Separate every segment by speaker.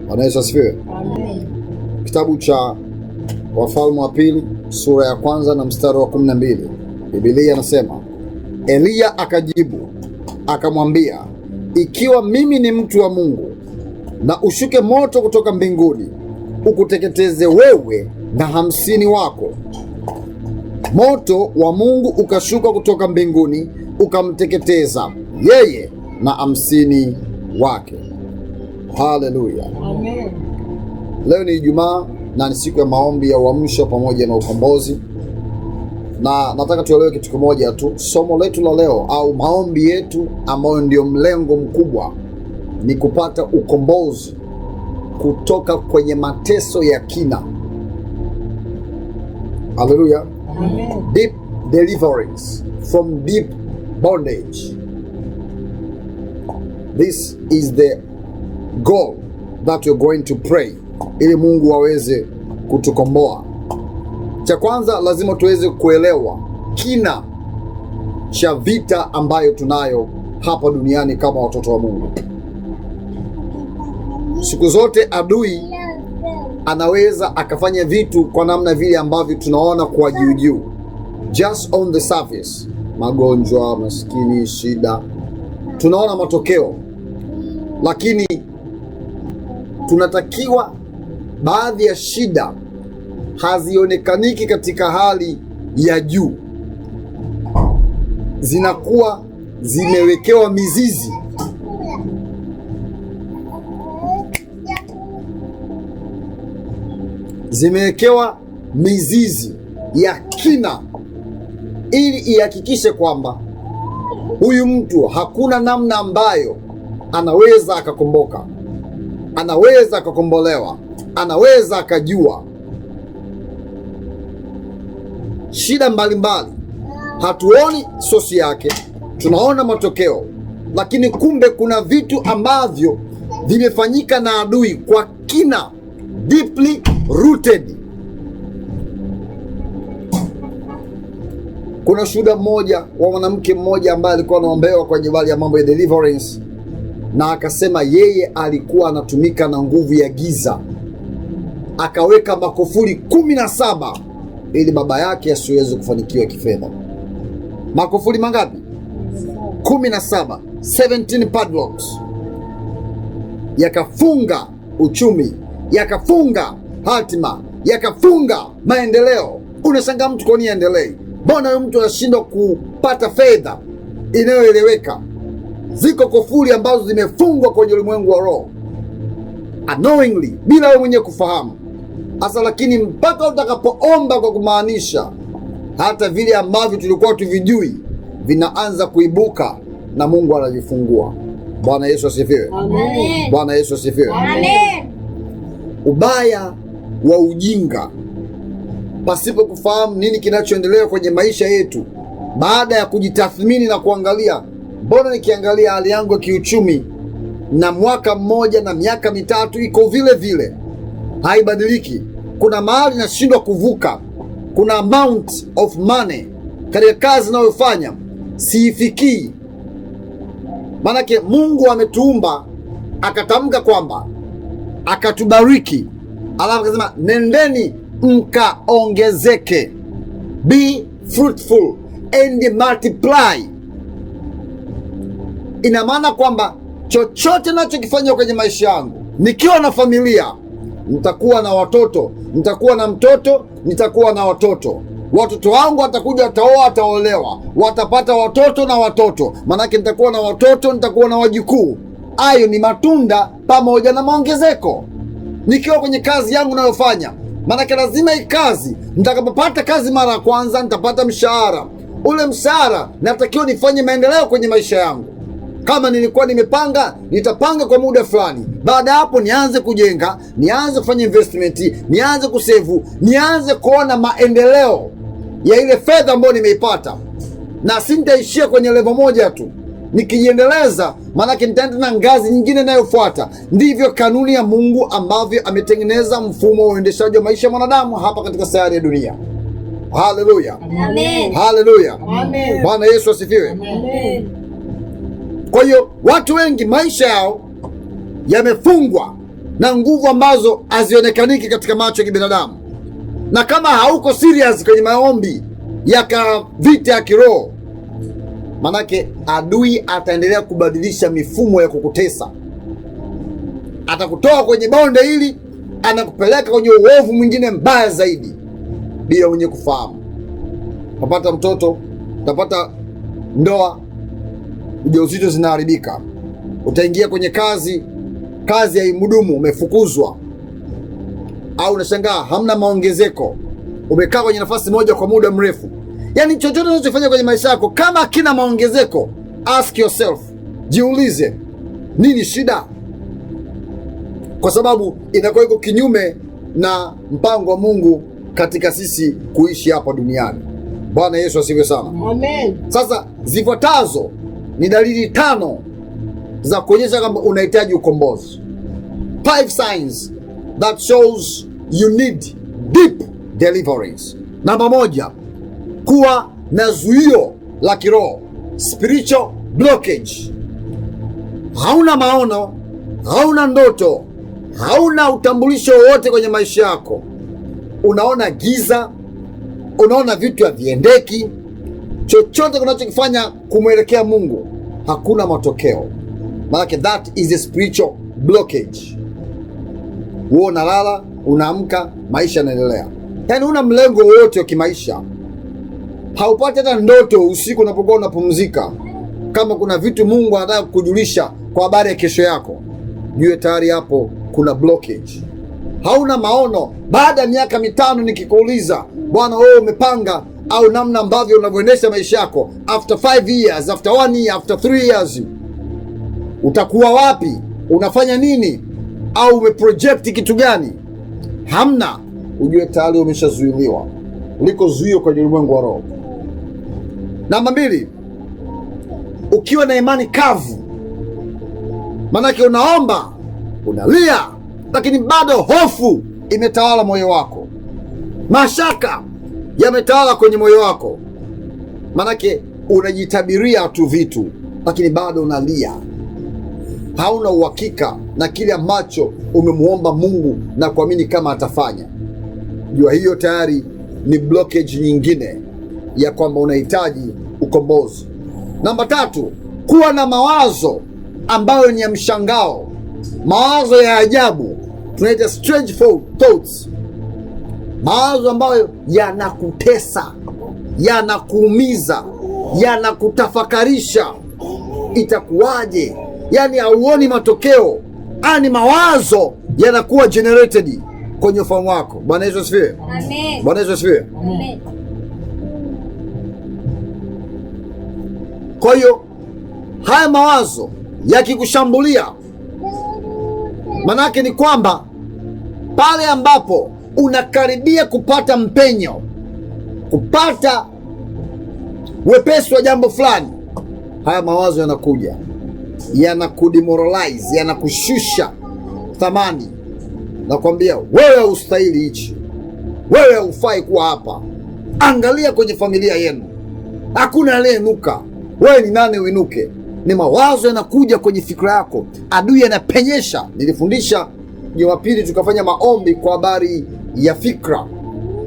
Speaker 1: Bwana Yesu asifiwe.
Speaker 2: Amen.
Speaker 1: Kitabu cha Wafalme wa pili sura ya 1 na mstari wa 12. Biblia inasema, Eliya akajibu akamwambia, ikiwa mimi ni mtu wa Mungu, na ushuke moto kutoka mbinguni ukuteketeze wewe na 50 wako. Moto wa Mungu ukashuka kutoka mbinguni ukamteketeza yeye na 50 wake. Haleluya.
Speaker 2: Amen.
Speaker 1: Leo ni Ijumaa na ni siku ya maombi ya uamsho pamoja na ukombozi, na nataka tuelewe kitu kimoja tu. Somo letu la leo au maombi yetu ambayo ndio mlengo mkubwa ni kupata ukombozi kutoka kwenye mateso ya kina. Haleluya.
Speaker 2: Amen.
Speaker 1: Deep deliverance from deep bondage. This is the goal that you're going to pray, ili Mungu aweze kutukomboa. Cha kwanza lazima tuweze kuelewa kina cha vita ambayo tunayo hapa duniani kama watoto wa Mungu. Siku zote adui anaweza akafanya vitu kwa namna vile ambavyo tunaona kwa juu juu, just on the surface. Magonjwa, maskini, shida, tunaona matokeo, lakini tunatakiwa, baadhi ya shida hazionekaniki katika hali ya juu, zinakuwa zimewekewa mizizi. Zimewekewa mizizi ya kina ili ihakikishe kwamba huyu mtu hakuna namna ambayo anaweza akakomboka, anaweza akakombolewa, anaweza akajua. Shida mbalimbali hatuoni sosi yake, tunaona matokeo, lakini kumbe kuna vitu ambavyo vimefanyika na adui kwa kina, deeply rooted. Kuna shuhuda mmoja wa mwanamke mmoja ambaye alikuwa anaombewa kwenye habari ya mambo ya deliverance, na akasema yeye alikuwa anatumika na nguvu ya giza, akaweka makufuri 17 ili baba yake asiweze kufanikiwa kifedha. Makufuri mangapi? 17. 17 padlocks. Yakafunga uchumi, yakafunga hatima, yakafunga maendeleo. Unashangaa mtu kwa nini aendelee? Mbona huyu mtu anashindwa kupata fedha inayoeleweka? Ziko kufuri ambazo zimefungwa kwenye ulimwengu wa roho, unknowingly, bila wewe mwenyewe kufahamu hasa, lakini mpaka utakapoomba kwa kumaanisha, hata vile ambavyo tulikuwa tuvijui vinaanza kuibuka na Mungu anavifungua. Bwana Yesu asifiwe.
Speaker 2: Amen.
Speaker 1: Bwana Yesu asifiwe.
Speaker 2: Amen.
Speaker 1: Ubaya wa ujinga, pasipo kufahamu nini kinachoendelea kwenye maisha yetu, baada ya kujitathmini na kuangalia, mbona nikiangalia hali yangu ya kiuchumi na mwaka mmoja na miaka mitatu iko vile vile, haibadiliki. Kuna mahali nashindwa kuvuka, kuna amount of money katika kazi ninayofanya siifikii. Manake Mungu ametuumba, akatamka kwamba, akatubariki, alafu akasema nendeni mkaongezeke, be fruitful and multiply. Ina maana kwamba chochote nachokifanya kwenye maisha yangu, nikiwa na familia, nitakuwa na watoto, nitakuwa na mtoto, nitakuwa na watoto, watoto wangu watakuja, wataoa, wataolewa, watapata watoto na watoto, manake nitakuwa na watoto, nitakuwa na wajukuu. Hayo ni matunda pamoja na maongezeko. Nikiwa kwenye kazi yangu nayofanya, manake lazima hii kazi, nitakapopata kazi mara ya kwanza, nitapata mshahara. Ule mshahara natakiwa nifanye maendeleo kwenye maisha yangu. Kama nilikuwa nimepanga, nitapanga kwa muda fulani. Baada ya hapo nianze kujenga, nianze kufanya investment, nianze kusevu, nianze kuona maendeleo ya ile fedha ambayo nimeipata. Na sintaishia kwenye level moja tu. Nikijiendeleza, manake nitaenda na ngazi nyingine inayofuata. Ndivyo kanuni ya Mungu ambavyo ametengeneza mfumo wa uendeshaji wa maisha ya mwanadamu hapa katika sayari ya dunia. Haleluya.
Speaker 2: Amen.
Speaker 1: Haleluya.
Speaker 2: Amen.
Speaker 1: Bwana Yesu asifiwe.
Speaker 2: Amen.
Speaker 1: Kwa hiyo watu wengi maisha yao yamefungwa na nguvu ambazo hazionekaniki katika macho ya kibinadamu. Na kama hauko serious kwenye maombi ya vita ya kiroho, manake adui ataendelea kubadilisha mifumo ya kukutesa. Atakutoa kwenye bonde hili, anakupeleka kwenye uovu mwingine mbaya zaidi bila mwenye kufahamu. Utapata mtoto, utapata ndoa, ujauzito zinaharibika. Utaingia kwenye kazi haimudumu, umefukuzwa. Au unashangaa hamna maongezeko, umekaa kwenye nafasi moja kwa muda mrefu. Yaani chochote unachofanya kwenye maisha yako kama hakina maongezeko, ask yourself, jiulize nini shida? Kwa sababu inakuwa iko kinyume na mpango wa Mungu katika sisi kuishi hapa duniani. Bwana Yesu asifiwe sana.
Speaker 2: Amen.
Speaker 1: Sasa zifuatazo ni dalili 5 za kuonyesha kwamba unahitaji ukombozi. 5 signs that shows you need deep deliverance. Namba 1, kuwa na zuio la kiroho, spiritual blockage. Hauna maono, hauna ndoto, hauna utambulisho wowote kwenye maisha yako. Unaona giza, unaona vitu haviendeki. Chochote unachokifanya kumwelekea Mungu hakuna matokeo. Maana that is a spiritual blockage. Wewe unalala, unaamka, maisha yanaendelea. Yaani una mlengo wote wa kimaisha. Haupati hata ndoto usiku unapokuwa unapumzika. Kama kuna vitu Mungu anataka kukujulisha kwa habari ya kesho yako, jue tayari hapo kuna blockage. Hauna maono. Baada ya miaka 5 nikikuuliza, Bwana wewe umepanga au namna ambavyo unavyoendesha maisha yako after 5 years, after 1 year, after 3 years, utakuwa wapi? Unafanya nini? Au umeproject kitu gani? Hamna. Ujue tayari umeshazuiliwa. Uliko zuio kwenye ulimwengu wa roho. Namba 2, ukiwa na imani kavu. Manake unaomba, unalia, lakini bado hofu imetawala moyo wako. Mashaka yametawala kwenye moyo wako. Manake unajitabiria tu vitu, lakini bado unalia. Hauna uhakika na kile ambacho umemuomba Mungu na kuamini kama atafanya. Jua hiyo tayari ni blockage nyingine ya kwamba unahitaji ukombozi. Namba 3, kuwa na mawazo ambayo ni ya mshangao, mawazo ya ajabu, tunaita strange thoughts. Mawazo ambayo yanakutesa, yanakuumiza, yanakutafakarisha. Itakuwaje? Yaani hauoni matokeo. Ani mawazo yanakuwa generated kwenye ufahamu wako. Bwana Yesu asifiwe.
Speaker 2: Amen.
Speaker 1: Bwana Yesu asifiwe.
Speaker 2: Amen.
Speaker 1: Kwa hiyo haya mawazo yakikushambulia, manake ni kwamba pale ambapo unakaribia kupata mpenyo, kupata wepesi wa jambo fulani, haya mawazo yanakuja, yanakudemoralize, yanakushusha thamani. Nakwambia wewe haustahili hichi, wewe haufai kuwa hapa. Angalia kwenye familia yenu, hakuna aliyenuka. Wewe ni nani uinuke? Ni mawazo yanakuja kwenye fikra yako, adui anapenyesha. Nilifundisha Jumapili, tukafanya maombi kwa habari ya fikra,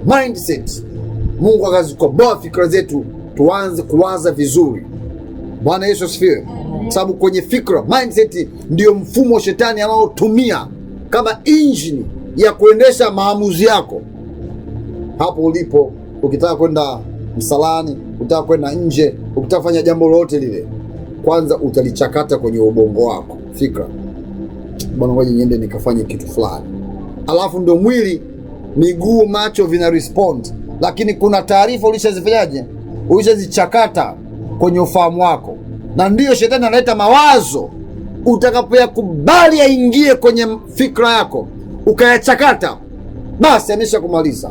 Speaker 1: mindset. Mungu akazikomboa fikra zetu, tuanze kuwaza vizuri. Bwana Yesu asifiwe. Sababu kwenye fikra, mindset, ndio mfumo wa shetani anaotumia kama engine ya kuendesha maamuzi yako. Hapo ulipo, ukitaka kwenda msalani, ukitaka kwenda nje, ukitaka fanya jambo lolote lile, kwanza utalichakata kwenye ubongo wako, fikra. Bwana, ngoja niende nikafanye kitu fulani. Alafu ndio mwili, miguu, macho vina respond. Lakini kuna taarifa ulishazifanyaje? Ulishazichakata kwenye ufahamu wako. Na ndiyo shetani analeta mawazo. Utakapoyakubali yaingie kwenye fikra yako, ukayachakata, basi amesha kumaliza.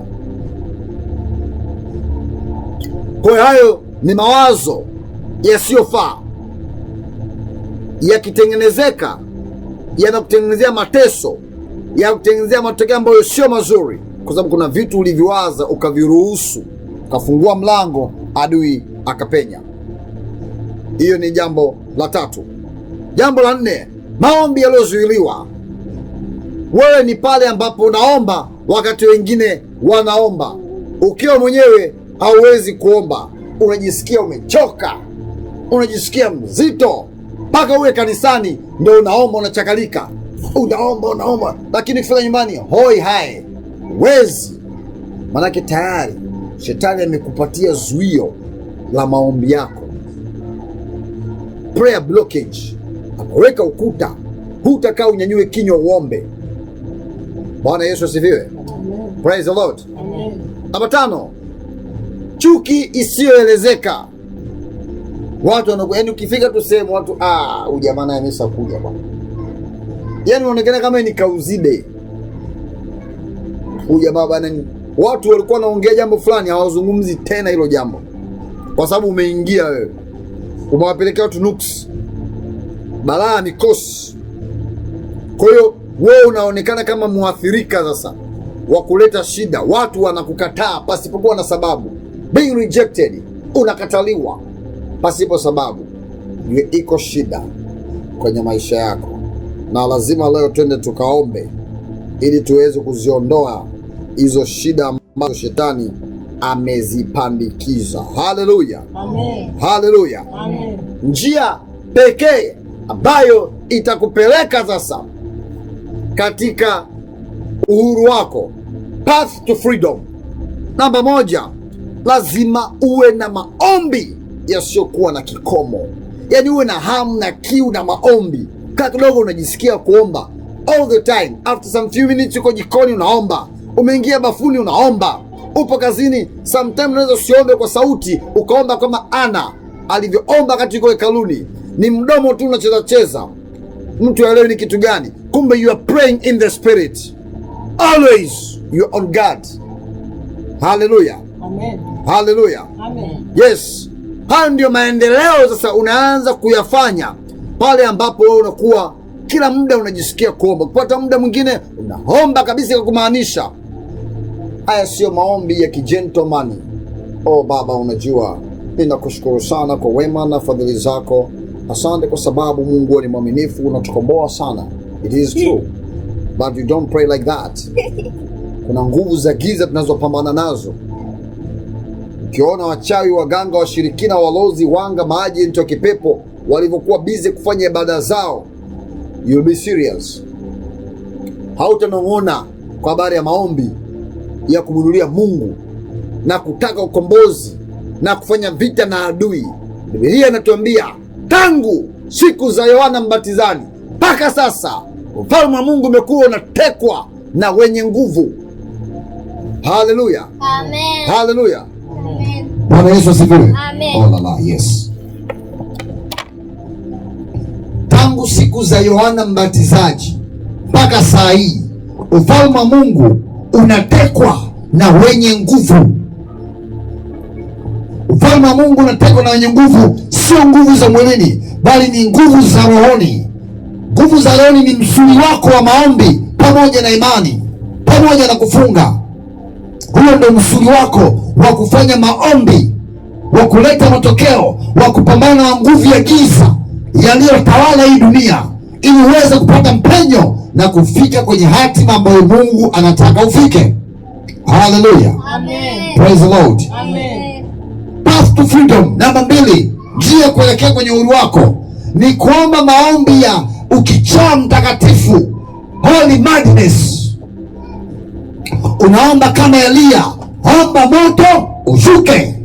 Speaker 1: Kwa hiyo hayo ni mawazo yasiyofaa. Yakitengenezeka, yanakutengenezea mateso, yanakutengenezea matokeo ambayo sio mazuri, kwa sababu kuna vitu ulivyowaza ukaviruhusu, ukafungua mlango adui akapenya. Hiyo ni jambo la 3. Jambo la 4, maombi yaliyozuiliwa. Wewe ni pale ambapo unaomba wakati wengine wanaomba. Ukiwa mwenyewe hauwezi kuomba, unajisikia umechoka, unajisikia mzito, mpaka uwe kanisani ndio unaomba, unachakalika, unaomba, lakini ukifika nyumbani hoi hai wezi. Manake tayari shetani amekupatia zuio la maombi yako, prayer blockage. Ameweka ukuta, hutakaa unyanyue kinywa uombe. Bwana Yesu asifiwe. Praise the Lord. Namba 5, chuki isiyoelezeka. Watu yaani ukifika tu sehemu watu huyu jamaa naye ameshakuja bwana. Yaani unaonekana kama ni kauzibe. Huyu jamaa bwana, watu walikuwa wanaongea jambo fulani hawazungumzi tena hilo jambo, kwa sababu umeingia wewe. Umewapelekea watu nuksi, balaa, mikosi. Kwa hiyo wewe unaonekana kama muathirika sasa wa kuleta shida. Watu wanakukataa pasipokuwa na sababu. Being rejected, unakataliwa pasipo sababu. Iko shida kwenye maisha yako, na lazima leo twende tukaombe ili tuweze kuziondoa hizo shida ambazo shetani amezipandikiza. Haleluya, amen. Haleluya, amen. Njia pekee ambayo itakupeleka sasa katika uhuru wako, path to freedom. Namba 1, lazima uwe na maombi yasiyokuwa na kikomo. Yaani uwe na hamu na kiu na maombi. Kama kidogo unajisikia kuomba all the time, after some few minutes uko jikoni unaomba, umeingia bafuni unaomba, upo kazini, sometimes unaweza usiombe kwa sauti, ukaomba kama Ana alivyoomba katika hekaluni. Ni mdomo tu unacheza cheza, mtu aelewe ni kitu gani, kumbe you are praying in the spirit. Always you are on guard. Hallelujah, amen. Hallelujah, amen. Yes, hayo ndio maendeleo sasa unaanza kuyafanya pale ambapo wewe unakuwa kila muda unajisikia kuomba. Kupata muda mwingine unaomba kabisa kwa kumaanisha. Haya sio maombi ya kijentleman. Baba, unajua ninakushukuru sana kwa wema na fadhili zako. Asante kwa sababu Mungu ni mwaminifu, unatukomboa sana. It is true, but you don't pray like that. Kuna nguvu za giza tunazopambana nazo. Ukiona wachawi, waganga, washirikina, walozi, wanga, maji, nto kipepo walivyokuwa busy kufanya ibada zao, you'll be serious. Hautanong'ona kwa habari ya maombi ya kumwinulia Mungu na kutaka ukombozi na kufanya vita na adui. Biblia inatuambia tangu siku za Yohana Mbatizaji mpaka sasa ufalme wa Mungu umekuwa unatekwa na wenye nguvu. Haleluya, amen. Haleluya, amen. Bwana Yesu asifiwe. Amen. Yes. Tangu siku za Yohana Mbatizaji mpaka saa hii ufalme wa Mungu unatekwa na wenye nguvu. Ufalme wa Mungu unatekwa na wenye nguvu, sio nguvu za mwilini, bali ni nguvu za rohoni. Nguvu za rohoni ni msuli wako wa maombi pamoja na imani pamoja na kufunga. Huo ndio msuli wako wa kufanya maombi, wa kuleta matokeo, wa kupambana na nguvu ya giza yaliyotawala hii dunia, ili uweze kupata mpenyo na kufika kwenye hatima ambayo Mungu anataka ufike. Hallelujah, amen. Praise the Lord, amen. Path to freedom. Namba 2, njia kuelekea kwenye uhuru wako ni kuomba maombi ya ukichaa mtakatifu, holy madness. Unaomba kama Elia, omba moto ushuke.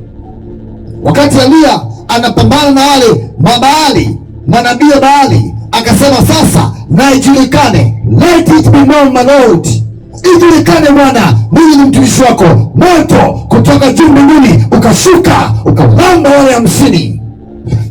Speaker 1: Wakati Elia anapambana na wale mabaali, manabii wa Baali, akasema sasa na ijulikane, let it be known my Lord, ijulikane Bwana, mimi ni mtumishi wako. Moto kutoka juu mbinguni ukashuka ukawalamba wale 50.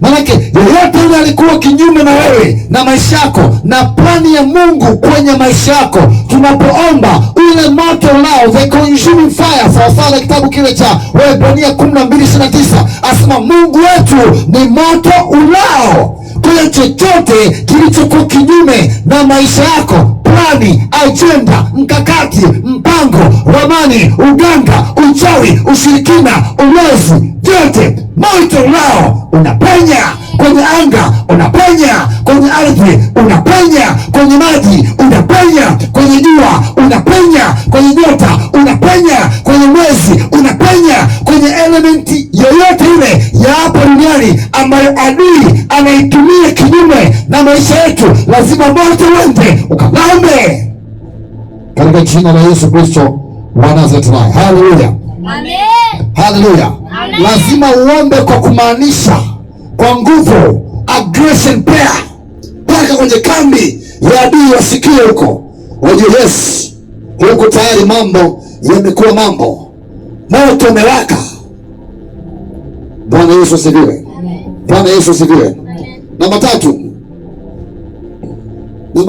Speaker 1: Manake yeyote yule alikuwa kinyume na wewe na maisha yako na plani ya Mungu kwenye maisha yako, tunapoomba ule moto lao, the consuming fire, sawasawa na kitabu kile cha Waebrania 12:29, asema Mungu wetu ni moto ulao. Kwa chochote kilichokuwa kinyume na maisha yako, plani, agenda, mkakati, mpango, ramani, uganga, uchawi, ushirikina, ulozi, vyote moto ulao unapenya
Speaker 2: kwenye anga unapenya, kwenye ardhi unapenya, kwenye maji unapenya, kwenye jua unapenya, kwenye nyota unapenya, kwenye mwezi unapenya, kwenye elementi yoyote ile ya hapa duniani ambayo adui anaitumia kinyume na maisha yetu, lazima moto uende ukalaume katika jina la Yesu Kristo wa Nazareti. Haleluya,
Speaker 3: amen,
Speaker 2: haleluya. Lazima uombe kwa kumaanisha, kwa nguvu, aggression prayer, mpaka kwenye kambi ya adui wasikie huko, wajue yes, huko tayari mambo yamekuwa mambo, moto umewaka. Bwana Yesu asifiwe, Bwana Yesu asifiwe. Namba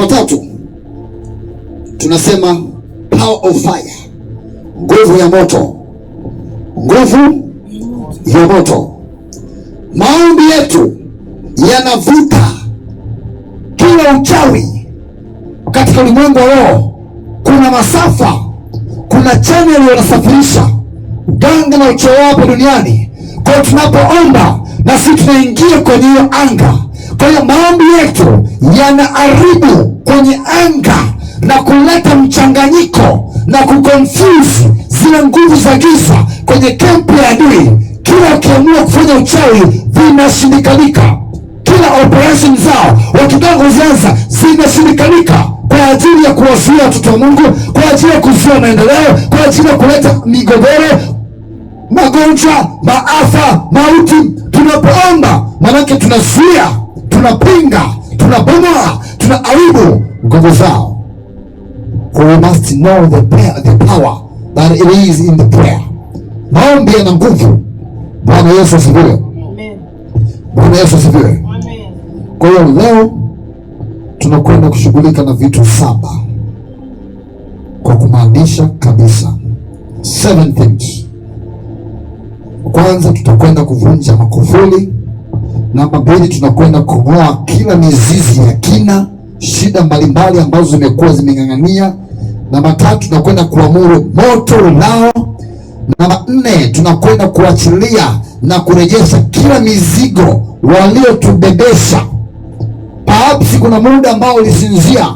Speaker 2: tatu tunasema power of fire, nguvu ya moto, nguvu ya moto. Maombi yetu yanavuta kila uchawi katika ulimwengu wa roho. Kuna masafa, kuna channel wanasafirisha uganga na uchawi hapa duniani. Kwa hiyo tunapoomba na sisi tunaingia kwenye hiyo anga. Kwa hiyo maombi yetu yanaharibu kwenye anga na kuleta mchanganyiko na kuconfuse zile nguvu za giza kwenye kempi ya adui. Kila ukiamua kufanya uchawi vinashindikanika, kila operation zao wakitaka kuzianza zinashindikanika, kwa ajili ya kuwazuia watoto wa Mungu, kwa ajili ya kuzuia maendeleo, kwa ajili ya kuleta migogoro, magonjwa, maafa, mauti. Tunapoomba manake tunazuia, tunapinga, tunabomoa, tunaharibu nguvu zao. For we must know the power that it is in the prayer. Maombi yana nguvu. Bwana Yesu asifiwe.
Speaker 3: amen,
Speaker 2: Bwana Yesu asifiwe.
Speaker 3: amen.
Speaker 2: Kwa hiyo leo tunakwenda kushughulika na vitu 7 kwa kumaanisha kabisa 7 things. Kwanza tutakwenda kuvunja makufuli. Namba 2 tunakwenda kung'oa kila mizizi ya kina, shida mbalimbali ambazo zimekuwa zimeng'ang'ania. Namba 3 tunakwenda kuamuru moto ulao. Namba 4 tunakwenda kuachilia na kurejesha kila mizigo waliotubebesha. Perhaps kuna muda ambao ulisinzia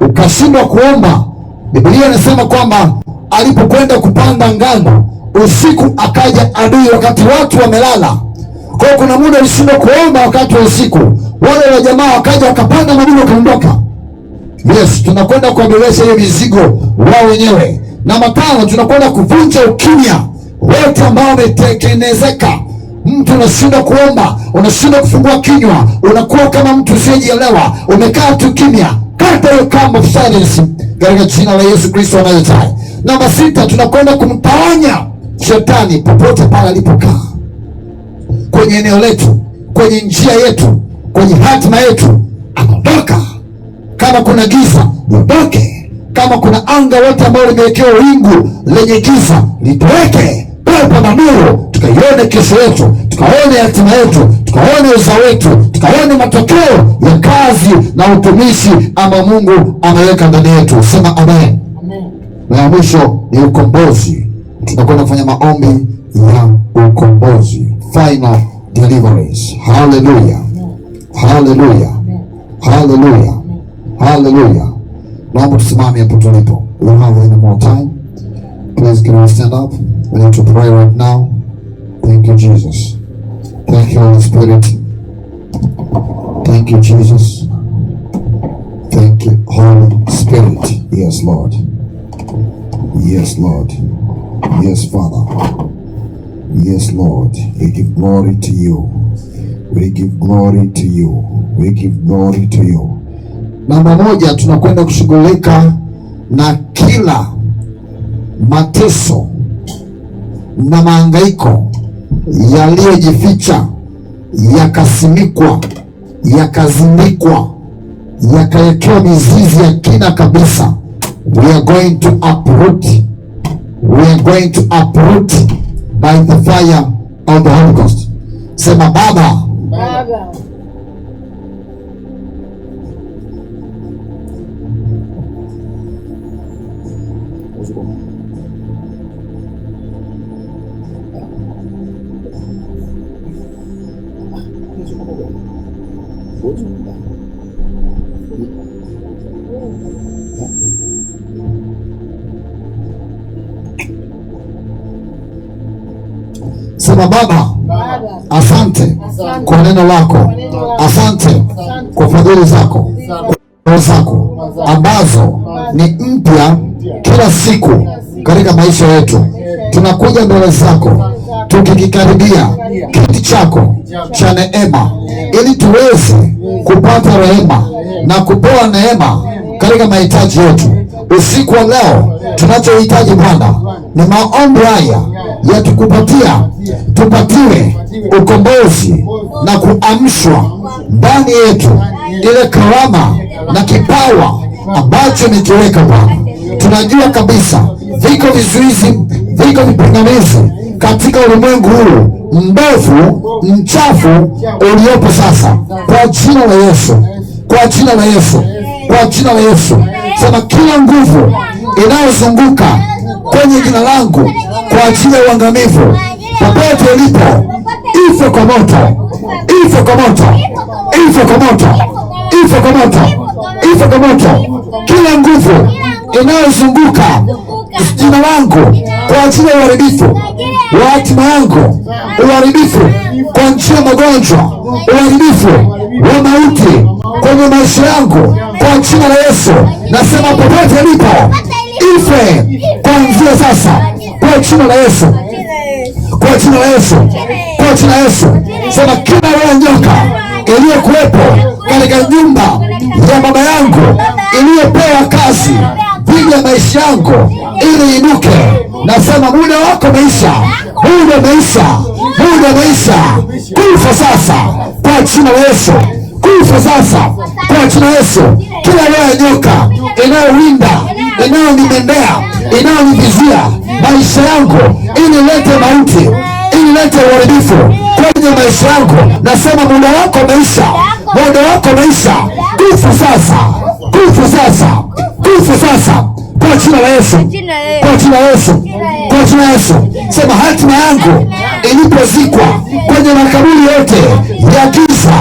Speaker 2: ukashindwa kuomba. Biblia inasema kwamba alipokwenda kupanda ngano usiku, akaja adui wakati watu wamelala. Kwa hiyo kuna muda ulishindwa kuomba wakati wa usiku, wale wa jamaa wakaja wakapanda madudu wakaondoka. Yes, tunakwenda kuongelesha hiyo mizigo wao wenyewe. Namba 5 tunakwenda kuvunja ukimya wote ambao umetengenezeka. Mtu unashindwa kuomba, unashindwa kufungua kinywa, unakuwa kama mtu usiyejielewa, umekaa tu kimya. Kata hiyo kamba of silence katika jina la Yesu Kristo wa Nazareti. Namba 6 tunakwenda kumtawanya shetani popote pale alipokaa kwenye eneo letu, kwenye njia yetu, kwenye hatima yetu, anaondoka. Kama kuna giza liondoke, kama kuna anga wote ambao limewekewa wingu lenye giza litoweke, pepo na nuru, tukaione kesho yetu, tukaone hatima yetu, tukaone uzao wetu, tukaone matokeo ya kazi na utumishi ama Mungu ameweka ndani yetu. Sema amen, amen. Na ya mwisho ni ukombozi. Tunakwenda kufanya maombi ya ukombozi, final deliverance. Hallelujah, hallelujah, hallelujah, hallelujah. Naomba tusimame hapo tulipo. We don't have any more time. Please can we stand up? We need to pray right now. Thank you, Jesus. Thank you, Holy Spirit. Thank you, Jesus. Thank you, Holy Spirit. Yes, Lord. Yes, Lord. Yes, Father. Yes, Lord. We give glory to you. We give glory to you. We give glory to you. Namba 1 tunakwenda kushughulika na kila mateso na mahangaiko yaliyojificha, yakasimikwa, yakazindikwa, yakawekewa mizizi ya kina kabisa. We are going to uproot. We are going to uproot by the fire of the Holy Ghost. Sema Baba,
Speaker 3: Baba,
Speaker 2: Sema Baba, asante kwa neno lako, asante kwa fadhili zako ambazo ni mpya kila siku katika maisha yetu. Tunakuja mbele zako tukikikaribia kiti chako cha neema, ili tuweze kupata rehema na kupewa neema katika mahitaji yetu. Usiku wa leo tunachohitaji Bwana ni maombi haya tupatiwe ukombozi na kuamshwa ndani yetu, ile karama na kipawa ambacho umekiweka Bwana. Tunajua kabisa viko vizuizi, viko vipingamizi katika ulimwengu huu mbovu, mchafu uliopo sasa. Kwa jina la Yesu, kwa jina la Yesu, kwa jina la Yesu, sema kila nguvu inayozunguka kwenye jina langu kwa ajili ya uangamivu, popote ulipo, ife kwa moto, ife kwa moto, ife kwa moto, ife kwa moto, ife kwa moto. Kila nguvu inayozunguka jina langu kwa ajili ya uharibifu wa hatima yangu, uharibifu kwa njia ya magonjwa, uharibifu wa mauti kwenye maisha yangu, kwa jina la Yesu nasema popote ulipo, ife kuanzia sasa, kwa jina la Yesu, kwa jina la Yesu, kwa jina la Yesu. Sema kila roho nyoka iliyokuwepo katika nyumba ya baba yangu, iliyopewa kazi dhidi ya maisha yangu ili inuke, nasema muda wako umeisha, muda umeisha, muda umeisha. Kufa sasa kwa jina la Yesu, kufa sasa kwa jina la Yesu. Kila roho ya nyoka inayowinda, inayonimendea, inayonivizia maisha yangu ili lete mauti, ili lete uharibifu kwenye maisha yangu, nasema muda wako umeisha, muda wako umeisha. Kufa sasa, kufa sasa, kufa sasa kwa jina la Yesu, kwa jina la Yesu, kwa jina la Yesu. Sema hatima yangu ilipozikwa kwenye makaburi yote ya giza,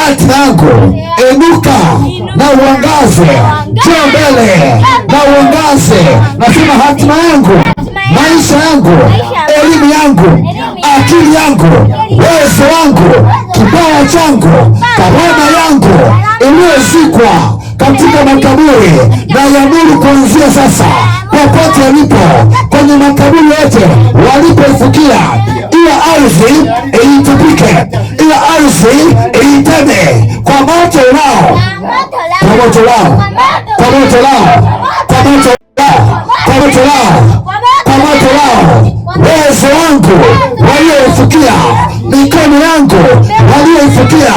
Speaker 2: hatima yangu inuka na uangaze, njoo mbele na uangaze. Nasema hatima yangu, maisha yangu, elimu yangu, akili yangu, uwezo wangu, kipawa changu, karama yangu iliyozikwa katika makaburi, na yamuru kuanzia sasa, popote walipo kwenye makaburi yote walipoifukia, ila ardhi itupike, ila ardhi iteme kwa moto wao, kwa moto wao, kwa moto wao, kwa moto wao, kwa moto wao, kwa moto wao. Uwezo wangu walioifukia, mikono yangu walioifukia,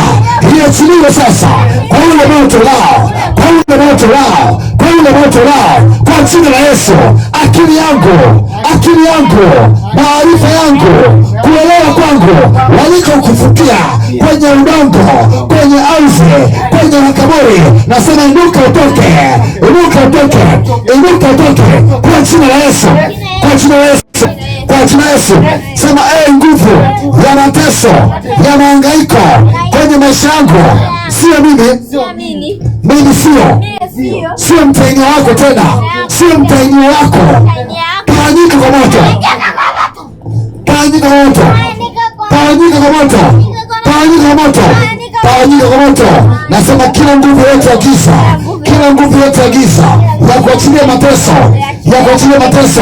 Speaker 2: iachiliwe sasa kwa ule moto wao, kwa ule moto wao, kwa ule moto wao, kwa jina la Yesu. Akili yangu, akili yangu, maarifa yangu, kuelewa kwangu waliko kufukia kwenye udongo, kwenye ardhi, kwenye makaburi, nasema inuka utoke, inuka utoke, inuka utoke kwa jina la Yesu, kwa jina la Yesu, kwa jina la Yesu. Sema nguvu ya mateso, ya mahangaiko kwenye maisha yangu, sio mimi, mimi sio mtaini wako tena, sio mtaini wako. Tawanyika kwa moto, tawanyika kwa moto, tawanyika kwa moto, tawanyika kwa moto, tawanyika kwa moto. Nasema kila nguvu yote ya giza, kila nguvu yote ya giza ya kuachilia mateso, ya kuachilia mateso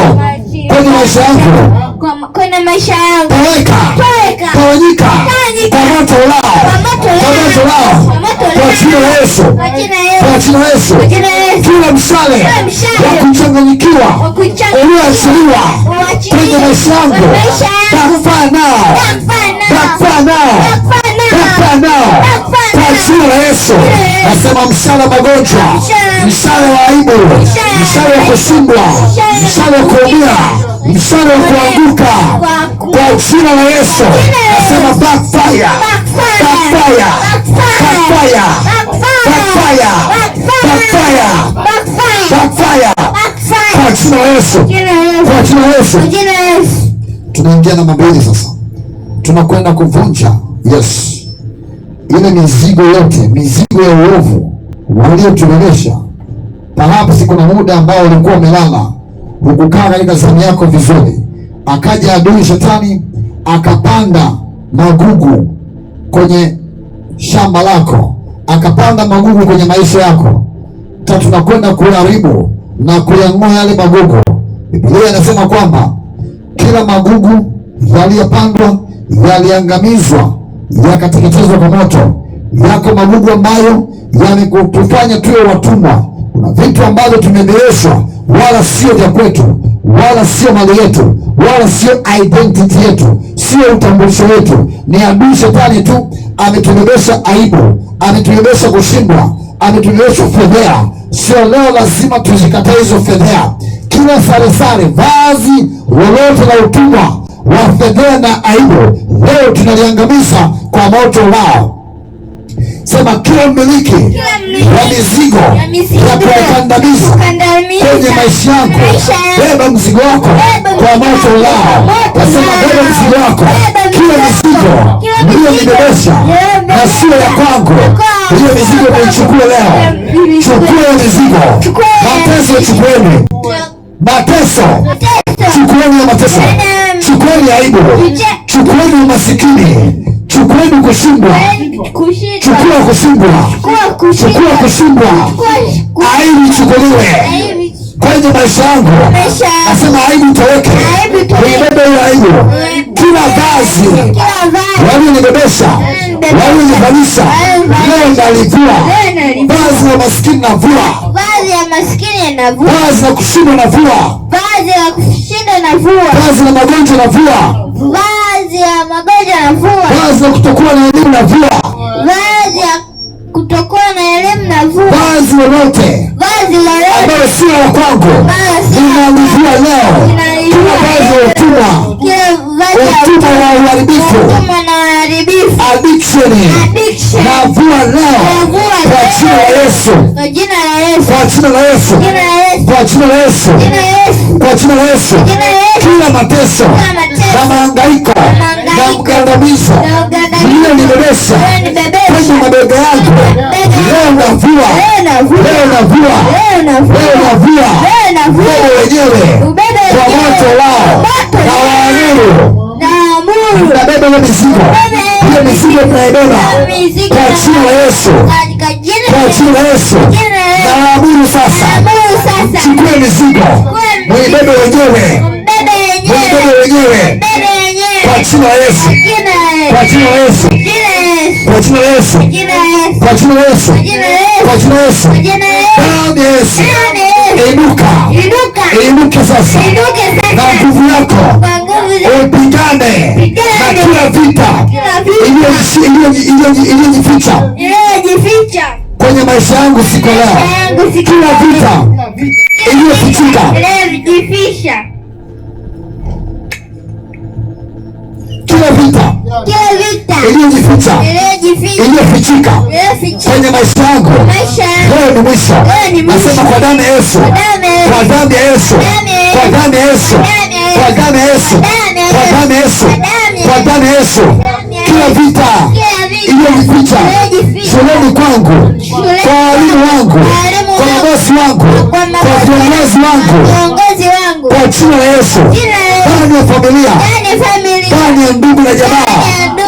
Speaker 2: kwenye maisha yangu,
Speaker 3: kwenye maisha yangu,
Speaker 2: taweka, tawanyika kwa moto lao, kwa moto lao, kwa jina la Yesu, kwa jina la Yesu. Kila mshale wa kuchanganyikiwa ulioachiliwa kwenye maisha yangu, backfire now, backfire now, backfire now, kwa jina la Yesu. Nasema mshale wa magonjwa, mshale wa aibu, mshale wa kushindwa, mshale wa kuumia, mshale wa kuanguka, kwa jina la Yesu. Nasema backfire, backfire, backfire, backfire, backfire, backfire, kwa jina la Yesu, kwa jina la Yesu. Tunaingia namba 2 sasa, tunakwenda kuvunja ile mizigo yote, mizigo ya uovu waliotuelesha. Perhaps kuna muda ambao ulikuwa umelala, hukukaa katika zamu yako vizuri, akaja adui shetani akapanda magugu kwenye shamba lako, akapanda magugu kwenye maisha yako, tunakwenda kuharibu na kuyang'oa yale magugu. Biblia inasema kwamba kila magugu yaliyopandwa yaliangamizwa, yakateketezwa kwa moto. Yako magugu ambayo yamekutufanya tuwe watumwa. Kuna vitu ambavyo tumebebeshwa, wala sio vya kwetu, wala sio mali yetu, wala sio identity yetu, sio utambulisho wetu. Ni adui Shetani tu ametubebesha aibu, ametubebesha kushindwa, ametubebesha fedhea. Sio leo lazima tuzikatae hizo fedhea. Kila sare, vazi lolote la utumwa wa fedhea na aibu, leo tunaliangamiza kwa moto wao. Sema kila mmiliki wa mizigo ya kunikandamiza kwenye maisha yangu, beba mzigo wako kwa moto ulao. Nasema beba mzigo wako, kila mizigo niliyonibebesha na sio ya kwangu, hiyo mizigo nichukue leo. Chukua mizigo, mateso chukueni, mateso chukueni, ya mateso chukueni, aibu chukueni, umasikini chukueni, kushindwa chukua, kushindwa chukua, kushindwa, aibu chukuliwe kwenye maisha yangu. Nasema aibu toweke, uibebe hiyo aibu. Kila vazi walionibebesha, walionivalisha, leo nalivua. Vazi la maskini navua, vazi la kushindwa navua, vazi la magonjwa navua, vazi la kutokuwa na elimu navua, vazi lolote ambayo sio la kwangu ninalivua leo. Kila vazi la utumwa, utumwa wa uharibifu, addiction navua leo kwa jina la Yesu, kwa jina la Yesu, kwa jina la Yesu, kwa jina la Yesu. Kila mateso na mahangaiko na mgandamizo niliyonibebesha kwenye mabega yangu, leo navua, leo navua, leo navua, wewe wenyewe kwa moto wao na waamuru. Nabeba hiyo mizigo, hiyo mizigo tunaibeba kwa jina la Yesu, kwa jina la Yesu. Na waamuru sasa, chukue mizigo, muibebe wenyewe, muibebe wenyewe kwa jina la Yesu, kwa jina la Yesu, kwa jina la Yesu, kwa jina la Yesu, kwa jina la Yesu. Damu ya Yesu inuka, inuke sasa na nguvu yako, upigane na kila vita iliyojificha kwenye maisha yangu siku leo. Kila vita iliyofichika, kila vita iliyojificha, iliyofichika kwenye maisha yangu, leo ni mwisho. Nasema kwa damu ya Yesu, kwa damu ya Yesu, kwa damu ya Yesu, kwa damu ya Yesu, kwa damu ya Yesu, kwa damu ya Yesu. Kila vita iliyojificha shuleni kwangu, kwa walimu wangu, kwa mabosi wangu, kwa viongozi wangu, kwa jina la Yesu, ndani ya familia, ndani ya ndugu na jamaa,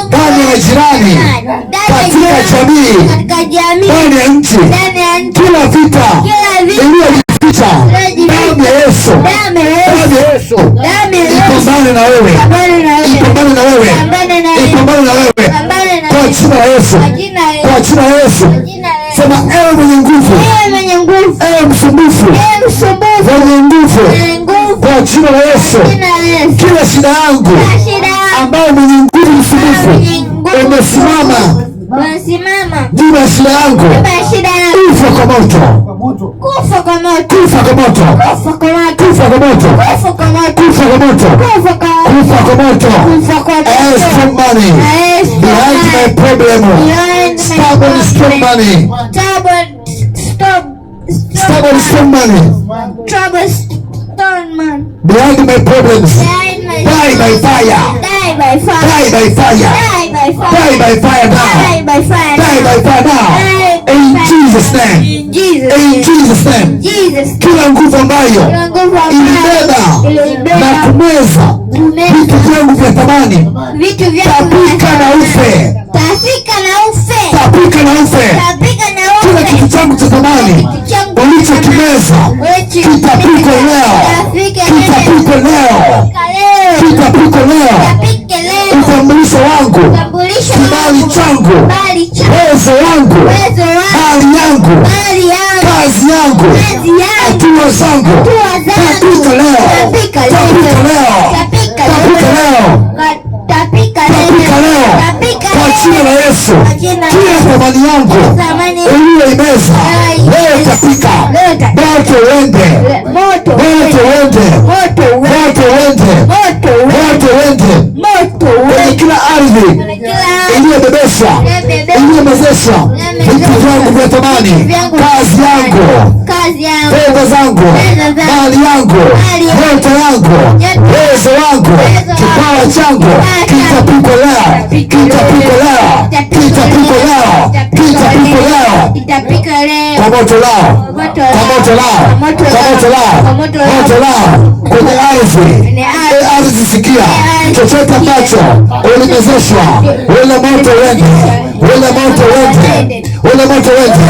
Speaker 2: ndani ya majirani, katika jamii, ndani ya nchi, kila vita iliyojificha, damu ya Yesu, damu ya Yesu ipambane na wewe, ipambane na wewe, ipambane na wewe kwa jina la Yesu, kwa jina la Yesu. Sema ewe mwenye nguvu, ewe msumbufu mwenye nguvu, kwa jina la Yesu. Kila shida yangu ambayo mwenye nguvu msumbufu umesimama juu ya shida yangu, kufa kwa moto, kufa kwa moto, kufa kwa moto, kufa kwa moto, kufa kwa moto, kufa kwa moto. Strong money behind my problem, stubborn strong money, stubborn strong money behind my problems, die by fire, die by fire, die by fire, die by fire now, die by fire now, in Jesus name, in Jesus name. Kila nguvu ambayo ilibeba na kumeza vitu vyangu vya thamani. Tapika na ufe. Tapika na ufe. Kila kitu changu cha thamani ulichokimeza kitapikwa leo. Kitapikwa leo. Kitapikwa leo. Utambulisho wangu, kibali changu, uwezo wangu, mali yangu, kazi yangu, hatua zangu, tapika leo. Tapika leo. Tapika leo. Tapika leo kwa jina la Yesu. Kila thamani yangu uliyoimeza leo tapika. Moto uende. Moto uende. Moto uende. Moto uende kwenye kila ardhi iliyobebeshwa, iliyomezeshwa vitu vyangu vya thamani, kazi yangu, fedha zangu, mali yangu, nyota yangu, uwezo wangu, kipawa changu kitapikwa leo. Kitapikwa leo. Kitapikwa leo. Kitapikwa leo kwa moto lao. Kwa moto lao. Kwa moto lao. Moto lao kwenye ardhi. Ardhi sikia, chochote ambacho ulimezeshwa, ule moto uende. Ule moto uende. Ule moto uende.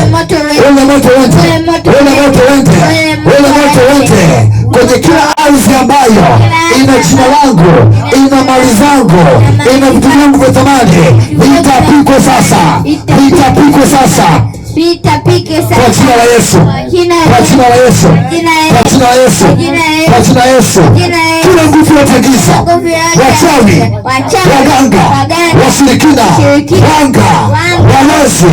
Speaker 2: Ule moto uende. Ule moto uende. Ule moto uende kwenye kila ardhi ambayo ina jina langu, ina mali zangu, ina vitu vyangu vya thamani. Vitapikwe sasa. Vitapikwe sasa. Kwa jina la Yesu. Kwa jina la Yesu. Kwa jina la Yesu. Kwa jina la Yesu. Kila nguvu ya giza, wachawi, waganga, washirikina, wanga, walezi,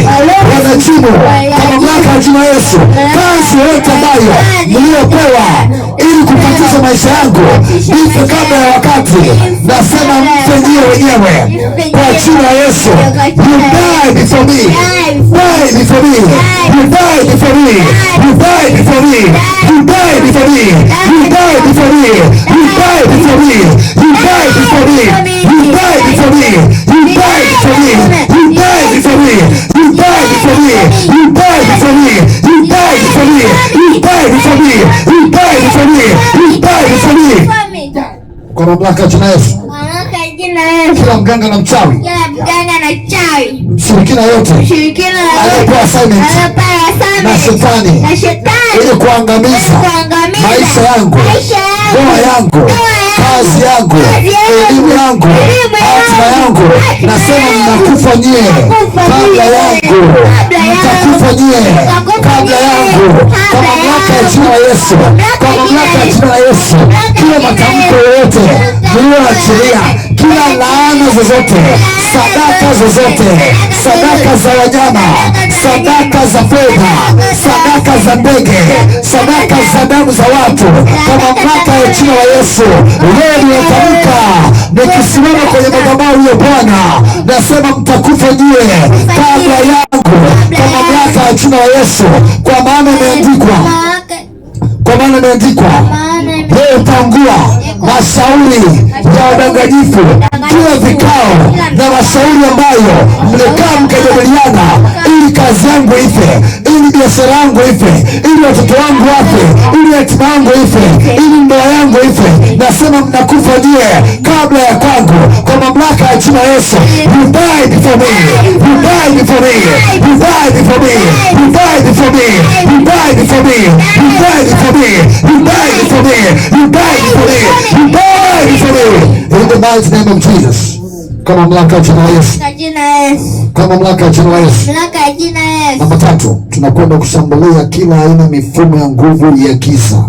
Speaker 2: wanajimu, kwa mamlaka ya jina la Yesu, kazi yote ambayo mliopewa ili kupoteza maisha yangu nife kabla ya wakati, nasema mfe ndio wenyewe kwa jina la Yesu. You die before me. Die before me. You die before me. You die before me. You die before me. You die before me. You die before me. You die before me. You die before me. You die before me. You die before me. You die before me. You die before me. You die before me. You die before me. You die before me. You die before me. Kwa mamlaka ya jina la Yesu. Kila mganga na mchawi, mshirikina yote aliyepewa assignment na shetani ili kuangamiza maisha yangu, ndoa yangu, kazi yangu, elimu yangu, hatima yangu, nasema mnakufa nyie kabla yangu. Mtakufa nyie kabla yangu kwa mamlaka ya jina la Yesu. Kwa mamlaka ya jina la Yesu. Kila matamko yoyote mlioachilia, kila laana zozote, sadaka zozote, sadaka za wanyama, sadaka za fedha, sadaka za ndege, sadaka za damu za watu, kwa mamlaka ya jina la Yesu leo ninatamka, nikisimama kwenye madhabahu ya Bwana, nasema mtakufa nyie kabla yangu kwa mamlaka ya jina la Yesu, kwa maana imeandikwa, kwa maana imeandikwa, leo utaangua mashauri ya wadanganyifu, kila vikao na mashauri ambayo mlikaa mkajadiliana ili kazi yangu ife, ili biashara yangu ife, ili watoto wangu wafe, ili hatima yangu ife, ili ndoa yangu ife, nasema mnakufa nyie kabla ya kwangu kwa mamlaka ya jina la Yesu. You die before me. You die before me. You die before me. You die before me. You die before me. You die before me. You die before me. You die before me. You die before me. In the mighty name of Jesus. Kwa mamlaka ya jina la Yesu. Kwa mamlaka ya jina la Yesu. Namba 3, tunakwenda kushambulia kila aina mifumo ya nguvu ya giza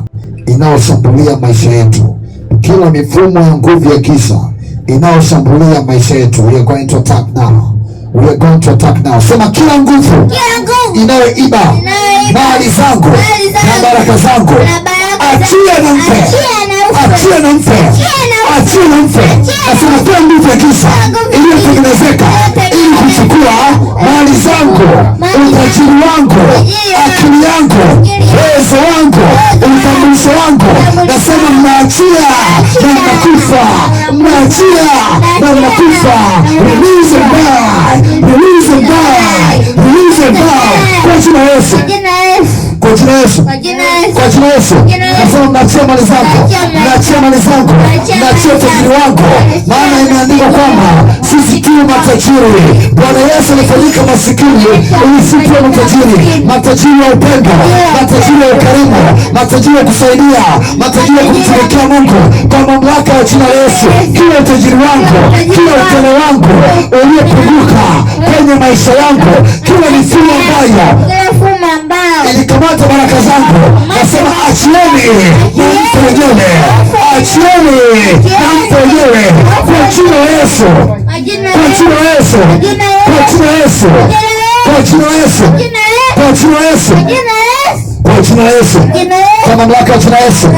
Speaker 2: inayoshambulia maisha yetu. Kila mifumo ya nguvu ya giza inayoshambulia maisha yetu. We are going to attack now. We are going to attack now. Sema kila nguvu inayoiba mali zangu na baraka zangu, achia na mfe. Achia na mfe. Achia na mfe. Asema kila nguvu ya giza iliyotengenezeka ili kuchukua mali zangu, utajiri wangu, akili yangu, uwezo wangu, utambulisho wangu, nasema mnaachia na mnakufa. Mnaachia na mnakufa. Release and die. Release and die. Release and die. Kwa jina la Yesu. Kwa jina la Yesu. Kwa jina la Yesu. Nasema mnaachia mali zako. Mnaachia mali zako. Mnaachia utajiri wako. Maana imeandikwa kwamba sisi tu matajiri. Bwana Yesu alifanyika masikini ili sisi tuwe matajiri. Matajiri wa upendo, matajiri wa ukarimu, matajiri wa kusaidia, matajiri wa kumtumikia Mungu. Kwa mamlaka ya jina la Yesu, kila utajiri wangu, kila utele wangu uliopunguka kwenye maisha yangu, kila mifumo ambayo ilikamata baraka zangu, nasema achieni na mpenyewe, achieni na mpenyewe kwa jina la Yesu, kwa jina la Yesu, kwa jina la Yesu, kwa jina la Yesu, kwa jina la Yesu, kwa jina la Yesu, kwa mamlaka ya jina la Yesu.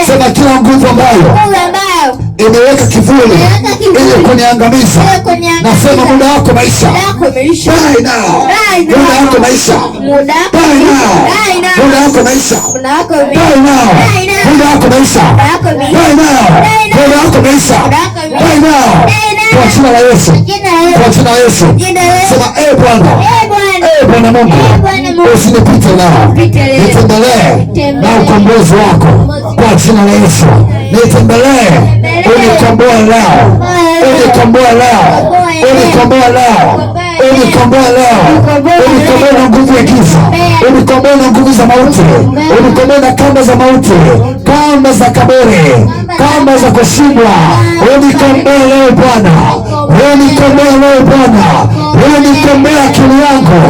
Speaker 2: Sema kila nguvu ambayo imeweka kivuli ili kuniangamiza, nasema muda wako maisha, die now. Muda wako maisha, die now. Muda wako maisha, die now. Muda wako maisha, die now. Muda wako maisha, die now. Kwa jina la Yesu, kwa jina la Yesu. Sema Bwana, Bwana Mungu, usinipite leo, nitembelee na ukombozi wako kwa jina la Yesu. Nitembelee, unikomboe leo, unikomboe leo, unikomboe leo, unikomboe leo, unikomboe na nguvu ya giza, unikomboe na nguvu za mauti, unikomboe na kamba za mauti, kamba za kaburi, kamba za kushindwa. Unikomboe leo Bwana, unikomboe leo Bwana, unikomboe akili yangu,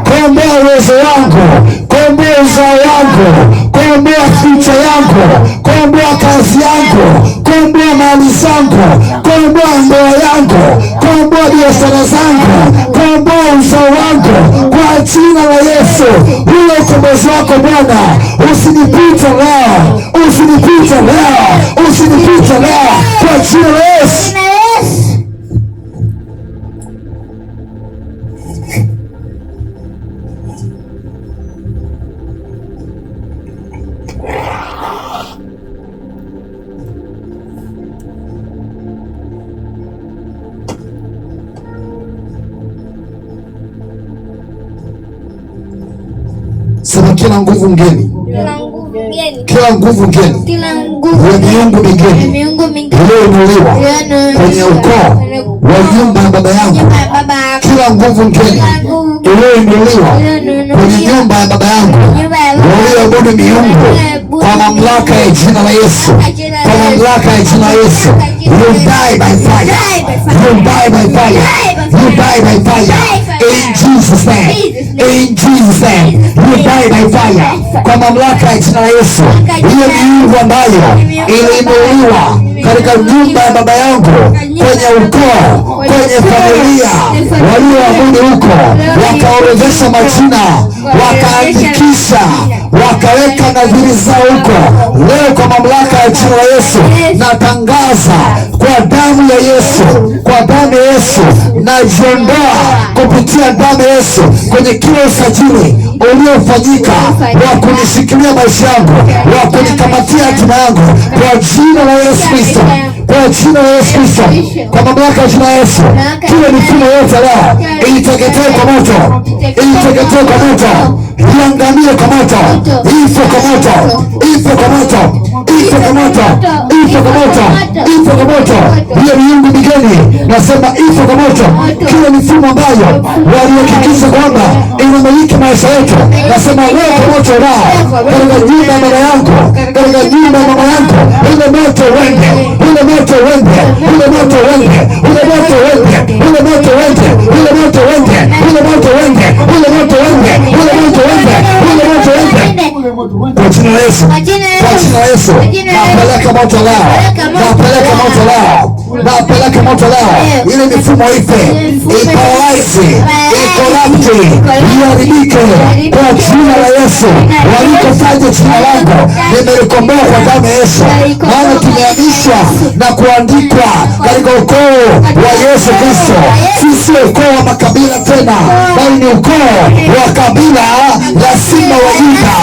Speaker 2: komboa uwezo wangu, komboa uzao wangu, komboa ficha yangu, komboa kazi yangu, komboa mali zangu, komboa ndoa yangu, komboa biashara zangu, komboa uzao wangu kwa jina la Yesu. Huyo ukombozi wako Bwana usinipite leo, usinipite leo, usinipite leo kwa jina la Yesu. Sema kila nguvu ngeni, kila nguvu ngeni ya miungu mingine iliyoinuliwa kwenye ukoo wa nyumba ya baba yangu, kila nguvu ngeni iliyoinuliwa kwenye nyumba ya baba yangu, walioabudu miungu, kwa mamlaka ya jina la Yesu, kwa mamlaka ya jina la Yesu, you die by fire, you die by fire, you die by fire, in Jesus name, in Jesus name, you die by fire, kwa mamlaka ya jina la Yesu. Hiyo miungu ambayo iliinuliwa katika nyumba ya baba yangu, kwenye ukoo, kwenye familia, walioabudu huko, wakaorodhesha majina, wakaandikisha, wakaweka nadhiri zao huko, leo kwa mamlaka ya jina la Yesu natangaza kwa damu ya Yesu, kwa damu ya Yesu najiondoa kupitia damu ya Yesu kwenye kila usajili uliofanyika wa kunishikilia maisha yangu, wa kunikamatia hatima yangu, kwa jina la Yesu Kristo, kwa jina la Yesu Kristo, kwa mamlaka ya jina la Yesu. Kila mifumo yote leo iteketee kwa moto, iteketee kwa moto, iangamie kwa moto, ife kwa moto, ife kwa moto, ife kwa moto, ife kwa moto, ife kwa moto. Hiyo miungu migeni nasema ife kwa moto. Kila mifumo ambayo walihakikisha kwamba inamiliki maisha yetu, nasema leo kwa moto nao, katika nyumba ya baba yangu, katika nyumba ya mama yangu, ule moto wende, ule moto wende, ule moto wende, ule moto wende, ule moto wende, ule moto wende, ule moto wende, ule moto wende, ule moto wende, ule moto wende. Kwa jina la Yesu, kwa jina la Yesu, napeleka moto leo, napeleka moto leo, napeleka moto leo. Ile mifumo ife, iparalyze, ikorapti, iharibike kwa jina la Yesu. Walikofanya jina langu nimelikomboa kwa damu ya Yesu, maana tumehamishwa na kuandikwa katika ukoo wa Yesu Kristo. Sisi ukoo wa makabila tena, bali ni ukoo wa kabila la simba wa Yuda,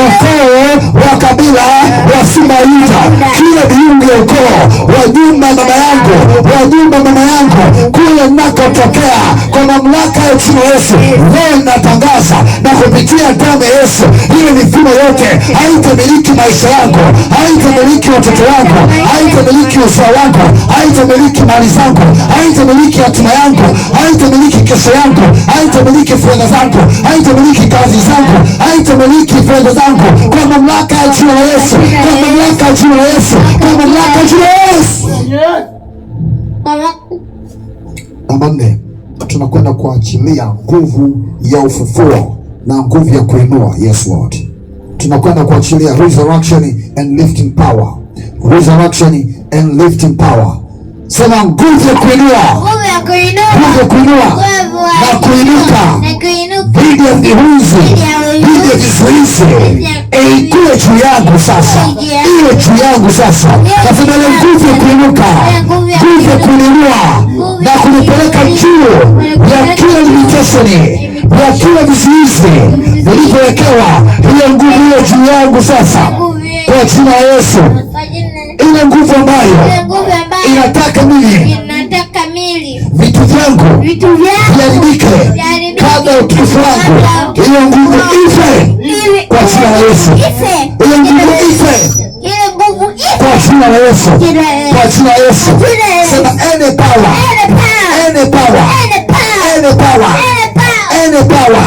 Speaker 2: ukoo wa kabila wa simba wa Yuda. Kila miungu ya ukoo wa nyumba baba yangu, wa nyumba mama yangu, kule nakotokea, kwa mamlaka ya jina la Yesu. Leo natangaza na kupitia damu ya Yesu, hiyo mifumo yote haitamiliki maisha yako, haitamiliki watoto wako, haitamiliki uzao wako, haitamiliki mali zako, haitamiliki hatima yako, haitamiliki kesho yako, haitamiliki fedha zako, haitamiliki kazi zako, haitamiliki fedha zako, kwa mamlaka ya jina la Yesu, kwa mamlaka ya jina la Yesu, kwa mamlaka ya jina la Yesu. Namba 4, tunakwenda kuachilia nguvu ya ufufuo na nguvu ya kuinua. Yes Lord, tunakwenda kuachilia resurrection and lifting power, resurrection and lifting power. Sema nguvu ya kuinua, nguvu ya kuinua na kuinuka dhidi ya vizuizi, dhidi ya vizuizi. Ikuwe juu yangu sasa, iwe juu yangu sasa. Nasema ile nguvu ya kuinuka, nguvu ya kuinua na kunipeleka juu ya kila limitation, ya kila vizuizi vilivyowekewa. Hiyo nguvu hiyo juu yangu sasa, kwa jina la Yesu. Ile nguvu ambayo inataka mimi vitu vyangu viharibike kabla ya utukufu wangu, hiyo nguvu ife kwa jina la Yesu. Hiyo nguvu ife kwa jina la Yesu, kwa jina la Yesu. Sema any power, any power, any power, any power,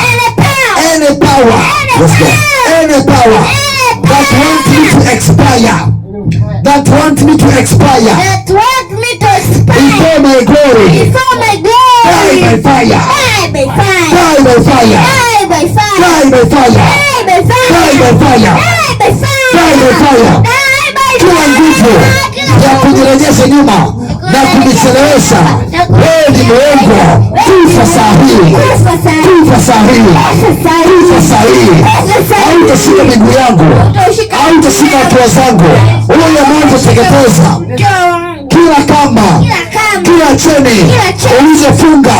Speaker 2: any power, any power that want me to expire, that want me to expire before my glory, die by fire, die by fire, die by fire, die by fire, die by fire. Kila nguvu ya kujirejesha nyuma na kunichelewesha, wewe ni mwongo. Kufa saa hii, kufa saa hii, kufa saa hii. Hautashika miguu yangu, hautashika hatua zangu. Ule moto teketeza kila kamba, kila cheni ulizofunga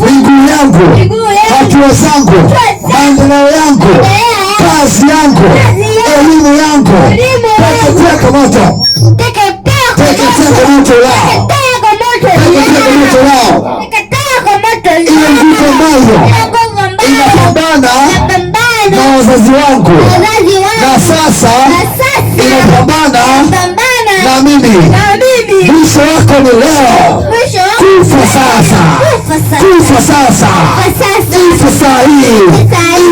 Speaker 2: miguu yangu, hatua zangu, maendeleo yangu, kazi yangu, elimu yangu. Teketeka moto, teketeka moto lao, teketeka moto lao. Ile nguvu ambayo inapambana na wazazi wangu na sasa inapambana na mimi, mwisho wako ni leo. Kufa sasa, kufa sasa, kufa saa hii,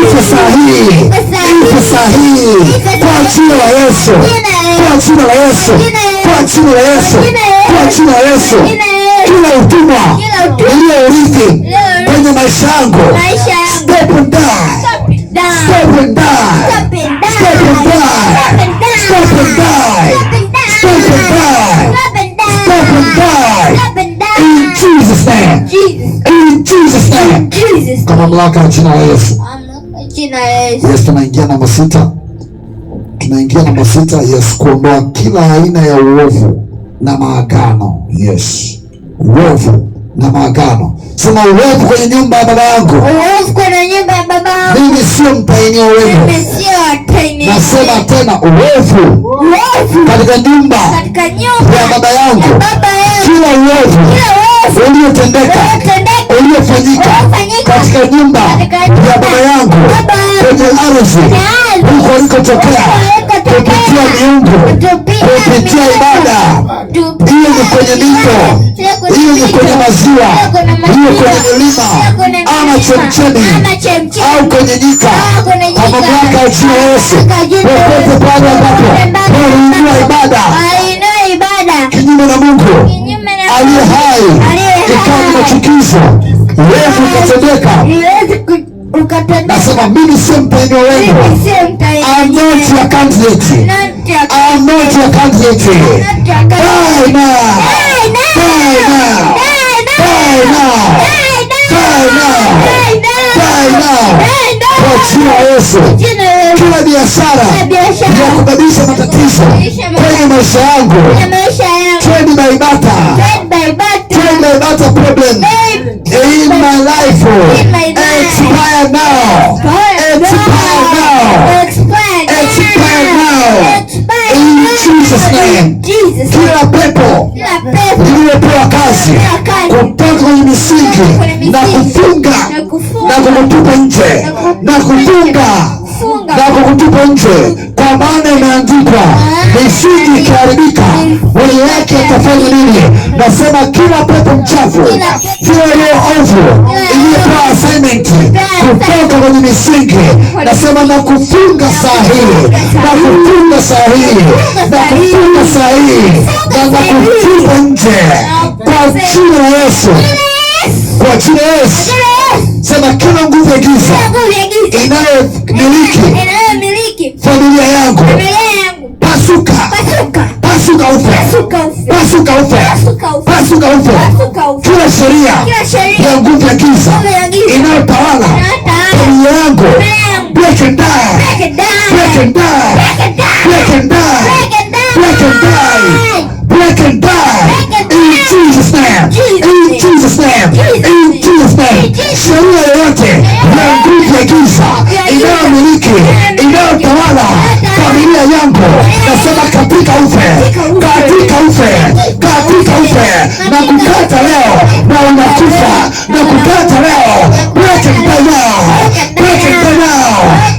Speaker 2: kufa saa hii, kufa saa hii, kwa jina la Yesu, kwa jina la Yesu, kwa jina la Yesu, kwa jina la Yesu. Kila utumwa iliyourithi kwenye maisha yangu, step and die, step and die, step and die, step and die, step and die, step and die. In Jesus name, in Jesus name, kwa mamlaka ya jina la Yesu. Yes, tunaingia namba 6, tunaingia namba 6. Yes, kuondoa kila aina ya uovu na maagano. Yes, uovu na maagano. Sema uovu kwenye nyumba ya baba yangu,
Speaker 3: uovu kwenye nyumba ya baba yangu,
Speaker 2: mimi sio mtainio wenu. Nasema tena uovu katika nyumba ya baba yangu, kila uovu uliotendeka, uliofanyika katika nyumba ya baba yangu, kwenye ardhi huko alikotokea, kupitia miungu, kupitia ibada, hiyo ni kwenye mito, hiyo ni kwenye maziwa, hiyo kwenye milima ama chemchemi au kwenye nyika, kwa mamlaka ya jina la Yesu. Popote pale ambapo waliinua ibada kinyume na Mungu aliye hai, ikawa ni machukizo, uovu ukatendeka, nasema mimi sio mpendwa wenu. I'm not your candidate, I'm not your candidate. Die now, die now, die now, die now, die now, kwa jina la Yesu. Kila biashara ya kubadilisha matatizo kwenye maisha yangu, trade by barter, trade by barter problem in my life, expire now, expire now, expire now, in Jesus name. Kila pepo iliyopewa kazi kutoka kwenye misingi na kufunga na kukutupa nje, na kufunga na kukutupa nje, kwa maana imeandikwa, misingi ikiharibika wenye yake atafanya nini? Nasema kila pepo mchafu, kila roho ovu iliyopewa assignment kutoka kwenye misingi, nasema na kufunga saa hii, na kufunga saa hii, na kufunga saa hii, na kutupa nje kwa jina la Yesu, kwa jina la Yesu. Sema kila nguvu ya giza inayomiliki familia yangu, pasuka, pasuka ufe, pasuka ufe, pasuka ufe. Kila sheria ya nguvu ya giza inayotawala familia yangu, break and die, break and die, break and die, break and die, break and die, in Jesus name, in Jesus name, in Jesus name. Sheria yoyote ya nguvu ya giza inayomiliki, inayotawala familia yangu, nasema katika ufe, katika ufe, katika ufe, na kukata leo, na unakufa, na kukata leo. Break and die now, break and die now,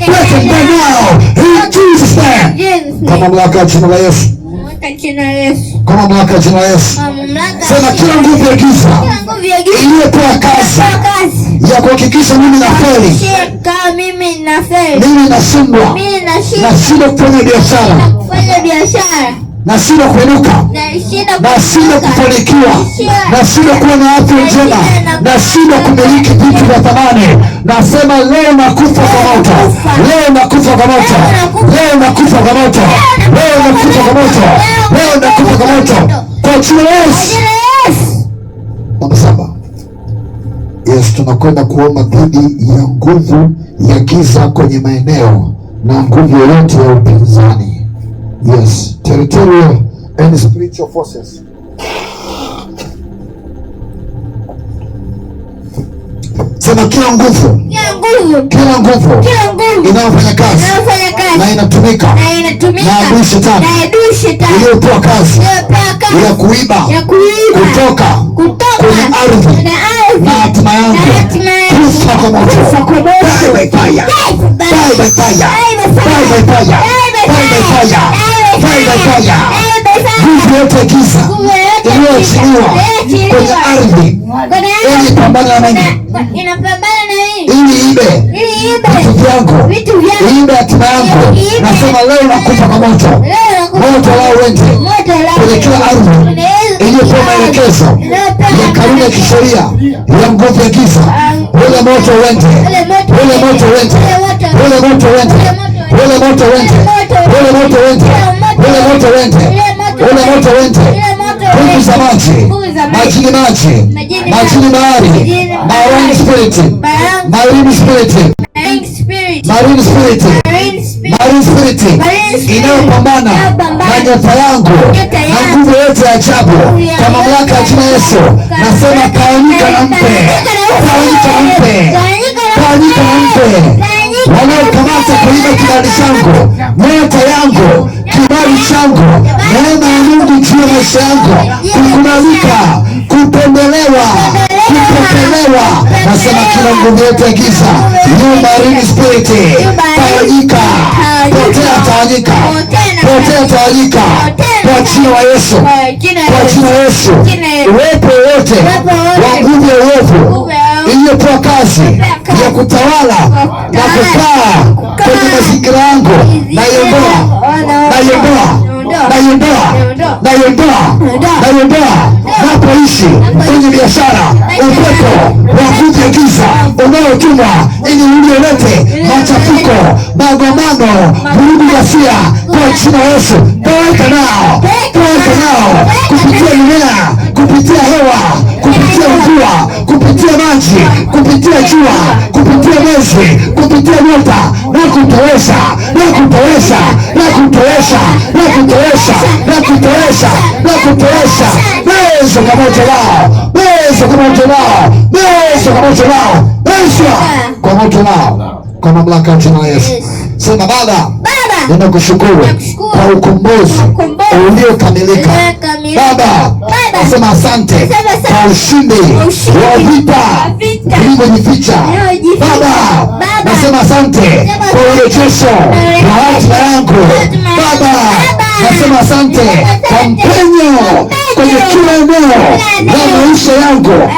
Speaker 2: break and die now, in Jesus name. Kwa mamlaka ya jina la Yesu, kwa mamlaka ya jina la Yesu. Sema kila nguvu ya giza iliyopewa kazi ya kuhakikisha mimi nafeli, mimi nashindwa, nashindwa kufanya biashara, nashindwa kuinuka, nashindwa kufanikiwa, nashindwa kuwa na afya njema, nashindwa kumiliki vitu vya thamani, nasema leo nakufa kwa moto, leo nakufa kwa moto, leo nakufa kwa moto, leo nakufa kwa moto, leo nakufa kwa moto, kwa jina la Yesu. Namba 7. Yes, tunakwenda kuomba dhidi ya nguvu ya giza kwenye maeneo na nguvu yoyote ya upinzani. Yes, territorial and spiritual forces. Sema kila nguvu, kila nguvu inayofanya kazi na inatumika na adui shetani iliyopewa kazi ya kuiba kutoka kwenye ardhi na hatima yangu, kufa kwa moto, die by fire, die by fire, die by fire, die by fire, die by fire. Nguvu yote giza iliyoachiliwa kwenye ardhi ili pambana na mimi, ili ibe vitu vyangu, ibe hatima yangu, nasema leo nakufa kwa moto, moto lao uende kwenye kila ardhi iliyopewa maelekezo ya kanuni ya kisheria ya nguvu ya giza. Ule moto uende, ule moto uende, ule moto uende, ule moto uende, ule moto uende, ule moto uende, ule moto uende. Nguvu za maji, majini maji, majini bahari, marine spirit, marine spirit, marine spirit, marine spirit inayopambana na nyota yangu na nguvu yote ya ajabu, kwa mamlaka ya jina Yesu, nasema tawanyika na mpe, tawanyika na mpe, tawanyika na mpe. Wanaokamata kuiba kibali changu, nyota yangu, kibali changu, neema ya Mungu juu ya maisha yangu, kukubalika, kupendelewa, kupokelewa, nasema kila nguvu yote ya giza, you marine spirit, tawanyika, potea, tawanyika, potea, tawanyika, kwa jina la Yesu, kwa jina la Yesu. Uwepo wote wa nguvu ya uovu iliyopewa kazi ya kutawala na kukaa kwenye mazingira yangu, naiondoa, naiondoa, naiondoa, naiondoa, naiondoa. Napoishi kwenye biashara, upepo wa nguvu ya giza unaotumwa ili ulilete machafuko, magombano, vurugu, ghasia, kwa jina la Yesu, toweka nao, toweka nao, kupitia mimea, kupitia hewa, kupitia mvua, kupitia maji, kupitia jua, kupitia mwezi, kupitia nyota, na kutowesha, na kutowesha, na kutowesha, na kutowesha, na kutowesha, na kutowesha. Yesu kwa moto wao, Yesu kwa moto wao, Yesu kwa moto wao, Yesu kwa moto wao, kwa mamlaka ya jina la Yesu. Sema Baba, ninakushukuru kwa ukombozi uliokamilika. Baba, nasema asante kwa ushindi wa vita vilivyojificha. Baba, nasema asante kwa urejesho wa hatima yangu. Baba, nasema asante kwa mpenyo kwenye kila eneo la maisha yangu.